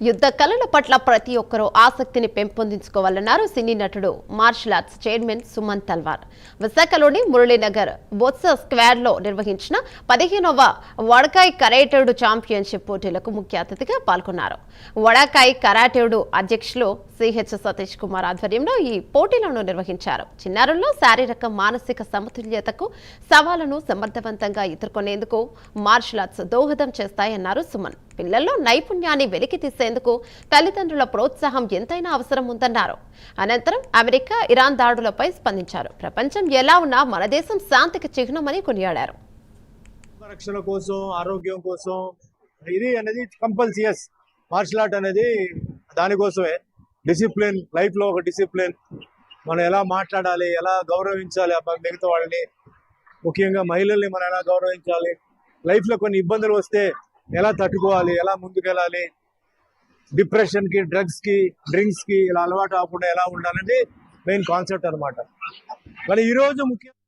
యుద్ధ కళల పట్ల ప్రతి ఒక్కరూ ఆసక్తిని పెంపొందించుకోవాలన్నారు సినీ నటుడు మార్షల్ ఆర్ట్స్ చైర్మన్ సుమన్ తల్వార్. విశాఖలోని మురళీనగర్ బొత్స స్క్వేర్ లో నిర్వహించిన 15వ వడకాయ్ కరాటేడు ఛాంపియన్షిప్ పోటీలకు ముఖ్య అతిథిగా పాల్గొన్నారు. వడకాయ్ కరాటేడు అధ్యక్షులు సిహెచ్ సతీష్ కుమార్ ఆధ్వర్యంలో ఈ పోటీలను నిర్వహించారు. చిన్నారుల్లో శారీరక మానసిక సమతుల్యతకు సవాళ్లను సమర్థవంతంగా ఎదుర్కొనేందుకు మార్షల్ ఆర్ట్స్ దోహదం చేస్తాయన్నారు సుమన్. పిల్లల్లో నైపుణ్యాన్ని వెలికి తీసేందుకు తల్లిదండ్రుల ప్రోత్సాహం ఎంతైనా అవసరం ఉందన్నారు. అనంతరం అమెరికా ఇరాన్ దాడులపై స్పందించారు. ప్రపంచం ఎలా ఉన్నా మన దేశం శాంతికి చిహ్నమని కొనియాడారు. రక్షణ కోసం, ఆరోగ్యం కోసం ఇది అనేది కంపల్సరియస్. మార్షల్ ఆర్ట్ అనేది దానికోసమే. డిసిప్లిన్, లైఫ్ లో ఒక డిసిప్లిన్. మనం ఎలా మాట్లాడాలి, ఎలా గౌరవించాలి మిగతా వాళ్ళని, ముఖ్యంగా మహిళల్ని మనం ఎలా గౌరవించాలి, లైఫ్ లో కొన్ని ఇబ్బందులు వస్తే ఎలా తట్టుకోవాలి, ఎలా ముందుకెళ్ళాలి, డిప్రెషన్ కి, డ్రగ్స్ కి, డ్రింక్స్ కి ఇలా అలవాటు అవ్వకుండా ఎలా ఉండాలనేది మెయిన్ కాన్సెప్ట్ అనమాట. మరి ఈ రోజు ముఖ్యంగా